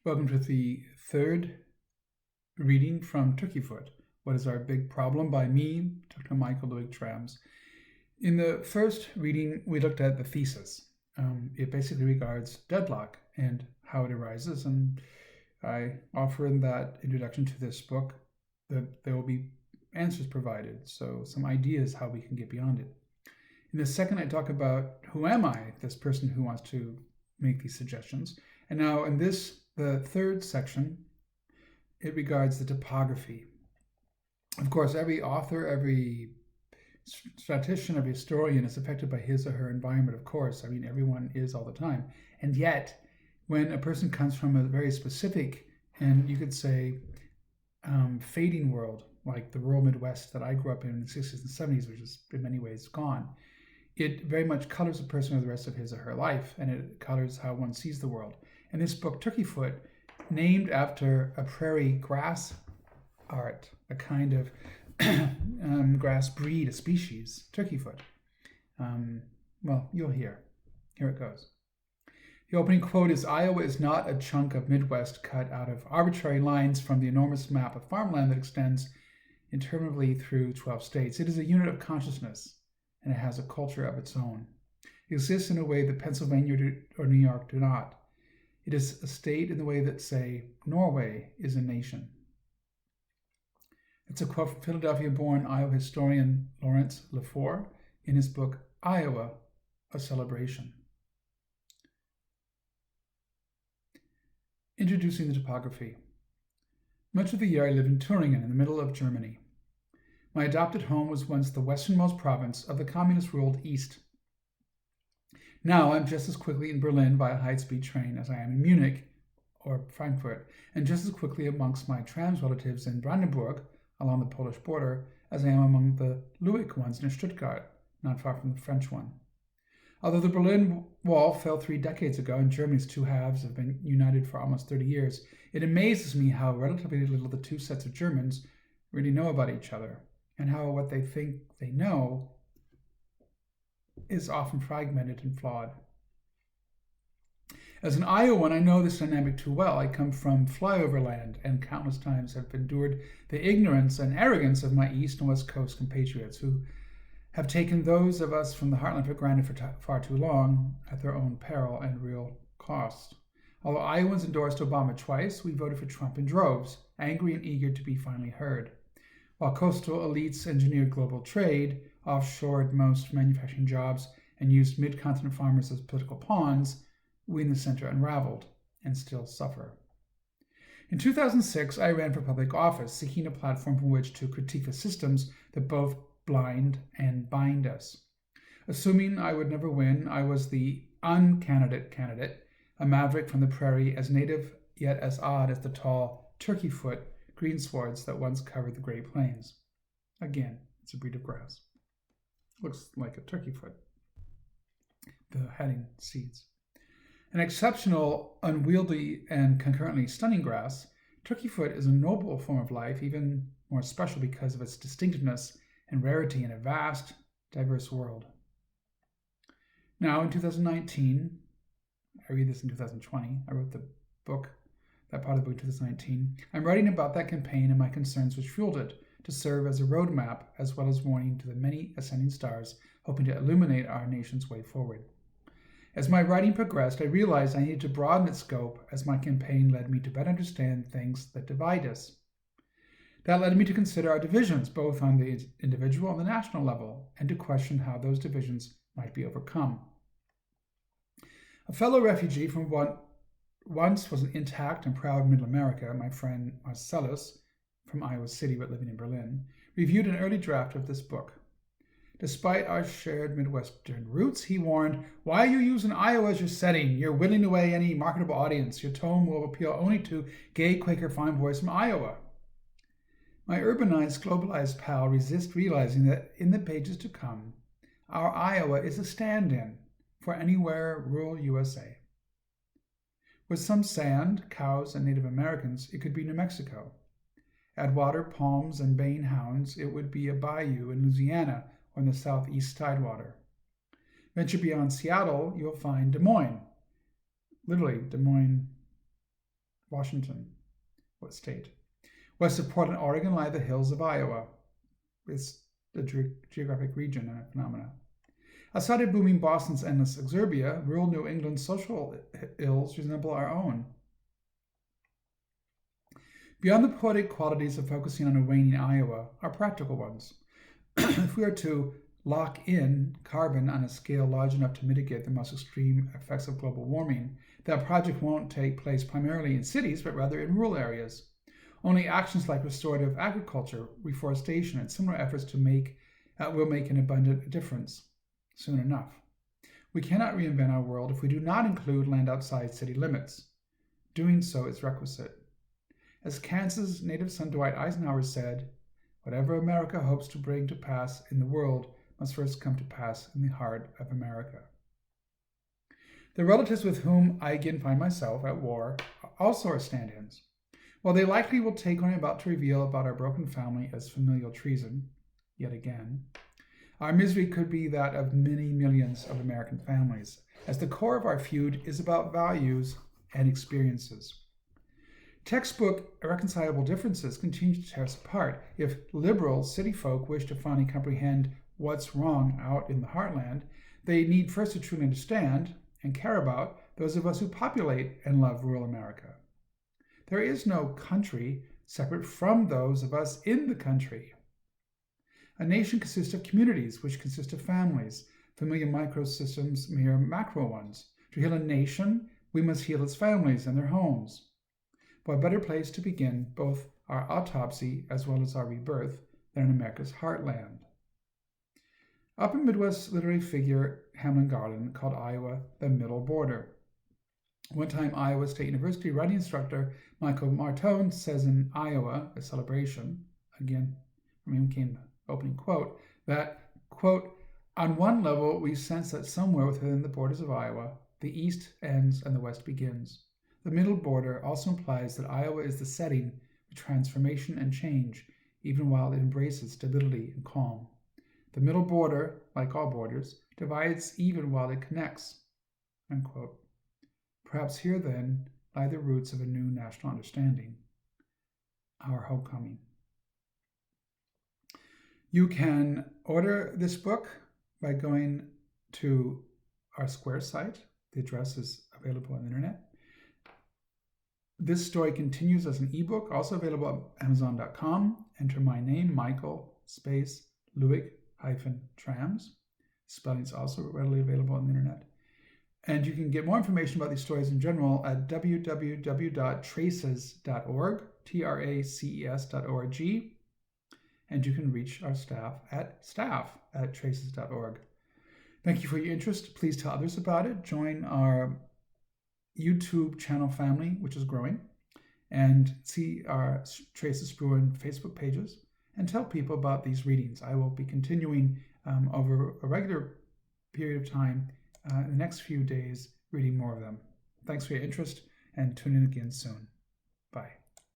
Welcome to the third reading from Turkeyfoot, What is Our Big Problem by me, Dr. Michael Luick-Thrams. In the first reading, we looked at the thesis. It basically regards deadlock and how it arises, and I offer in that introduction to this book that there will be answers provided, so some ideas how we can get beyond it. In the second, I talk about who am I, this person who wants to make these suggestions. And now in this, the third section, it regards the topography. Of course, every author, every statistician, every historian is affected by his or her environment, of course. I mean, everyone is all the time. And yet, when a person comes from a very specific, and you could say, fading world, like the rural Midwest that I grew up in the 60s and 70s, which is in many ways gone, it very much colors a person for the rest of his or her life, and it colors how one sees the world. And this book, Turkeyfoot, named after a prairie grass art, a kind of grass breed, a species, Turkeyfoot. Well, you'll hear. Here it goes. The opening quote is, "Iowa is not a chunk of Midwest cut out of arbitrary lines from the enormous map of farmland that extends interminably through 12 states. It is a unit of consciousness, and it has a culture of its own. It exists in a way that Pennsylvania or New York do not. It is a state in the way that, say, Norway is a nation." It's a quote from Philadelphia-born Iowa historian Lawrence Lefort in his book, Iowa, A Celebration. Introducing the topography. Much of the year I lived in Thuringen in the middle of Germany. My adopted home was once the westernmost province of the communist-ruled East. Now I'm just as quickly in Berlin by a high-speed train as I am in Munich or Frankfurt, and just as quickly amongst my trams relatives in Brandenburg, along the Polish border, as I am among the Luick ones near Stuttgart, not far from the French one. Although the Berlin Wall fell 3 decades ago and Germany's two halves have been united for almost 30 years, it amazes me how relatively little the two sets of Germans really know about each other, and how what they think they know is often fragmented and flawed. As an Iowan, I know this dynamic too well. I come from flyover land and countless times have endured the ignorance and arrogance of my East and West Coast compatriots who have taken those of us from the heartland for granted for far too long at their own peril and real cost. Although Iowans endorsed Obama twice, we voted for Trump in droves, angry and eager to be finally heard. While coastal elites engineered global trade, offshored most manufacturing jobs, and used mid-continent farmers as political pawns, we in the center unraveled and still suffer. In 2006, I ran for public office, seeking a platform from which to critique the systems that both blind and bind us. Assuming I would never win, I was the uncandidate candidate, a maverick from the prairie, as native yet as odd as the tall Turkeyfoot greenswards that once covered the Great Plains. Again, it's a breed of grass. Looks like a turkeyfoot. The heading seeds. An exceptional, unwieldy, and concurrently stunning grass, Turkeyfoot is a noble form of life, even more special because of its distinctiveness and rarity in a vast, diverse world. Now, in 2019, I read this in 2020, I wrote the book, that part of the book in 2019, I'm writing about that campaign and my concerns which fueled it, to serve as a roadmap as well as warning to the many ascending stars, hoping to illuminate our nation's way forward. As my writing progressed, I realized I needed to broaden its scope as my campaign led me to better understand things that divide us. That led me to consider our divisions, both on the individual and the national level, and to question how those divisions might be overcome. A fellow refugee from what once was an intact and proud Middle America, my friend Marcellus, from Iowa City but living in Berlin, reviewed an early draft of this book. Despite our shared Midwestern roots, he warned, "Why are you using Iowa as your setting? You're whittling away any marketable audience. Your tone will appeal only to gay Quaker farm boys from Iowa." My urbanized, globalized pal resists realizing that in the pages to come, our Iowa is a stand-in for anywhere rural USA. With some sand, cows, and Native Americans, it could be New Mexico. Add water, palms, and baying hounds, it would be a bayou in Louisiana or in the southeast Tidewater. Venture beyond Seattle, you'll find Des Moines. Literally, Des Moines, Washington. What state? West of Portland, Oregon, lie the hills of Iowa. It's the geographic region and a phenomena. Outside of booming Boston's endless exurbia, rural New England's social ills resemble our own. Beyond the poetic qualities of focusing on a waning Iowa are practical ones. If we are to lock in carbon on a scale large enough to mitigate the most extreme effects of global warming, that project won't take place primarily in cities, but rather in rural areas. Only actions like restorative agriculture, reforestation, and similar efforts will make an abundant difference soon enough. We cannot reinvent our world if we do not include land outside city limits. Doing so is requisite. As Kansas native son Dwight Eisenhower said, "Whatever America hopes to bring to pass in the world must first come to pass in the heart of America." The relatives with whom I again find myself at war also are stand-ins. While they likely will take what I'm about to reveal about our broken family as familial treason, yet again, our misery could be that of many millions of American families, as the core of our feud is about values and experiences. Textbook irreconcilable differences continue to tear us apart. If liberal city folk wish to finally comprehend what's wrong out in the heartland, they need first to truly understand and care about those of us who populate and love rural America. There is no country separate from those of us in the country. A nation consists of communities, which consist of families, familiar microsystems, mere macro ones. To heal a nation, we must heal its families and their homes. What better place to begin both our autopsy as well as our rebirth than in America's heartland? Upper Midwest literary figure Hamlin Garland called Iowa the middle border. One time, Iowa State University writing instructor Michael Martone says in Iowa, a celebration, again, from him came the opening quote, that, quote, "On one level, we sense that somewhere within the borders of Iowa, the east ends and the west begins. The middle border also implies that Iowa is the setting for transformation and change, even while it embraces stability and calm. The middle border, like all borders, divides even while it connects." Unquote. Perhaps here, then, lie the roots of a new national understanding, our homecoming. You can order this book by going to our Square site. The address is available on the internet. This story continues as an ebook, also available at Amazon.com. Enter my name, Michael, space, Luick-Trams. Spelling is also readily available on the internet. And you can get more information about these stories in general at www.traces.org, traces.org. And you can reach our staff at traces.org. Thank you for your interest. Please tell others about it. Join our YouTube channel family, which is growing, and see our Traces Bruin Facebook pages, and tell people about these readings. I will be continuing over a regular period of time in the next few days, reading more of them. Thanks for your interest, and tune in again soon.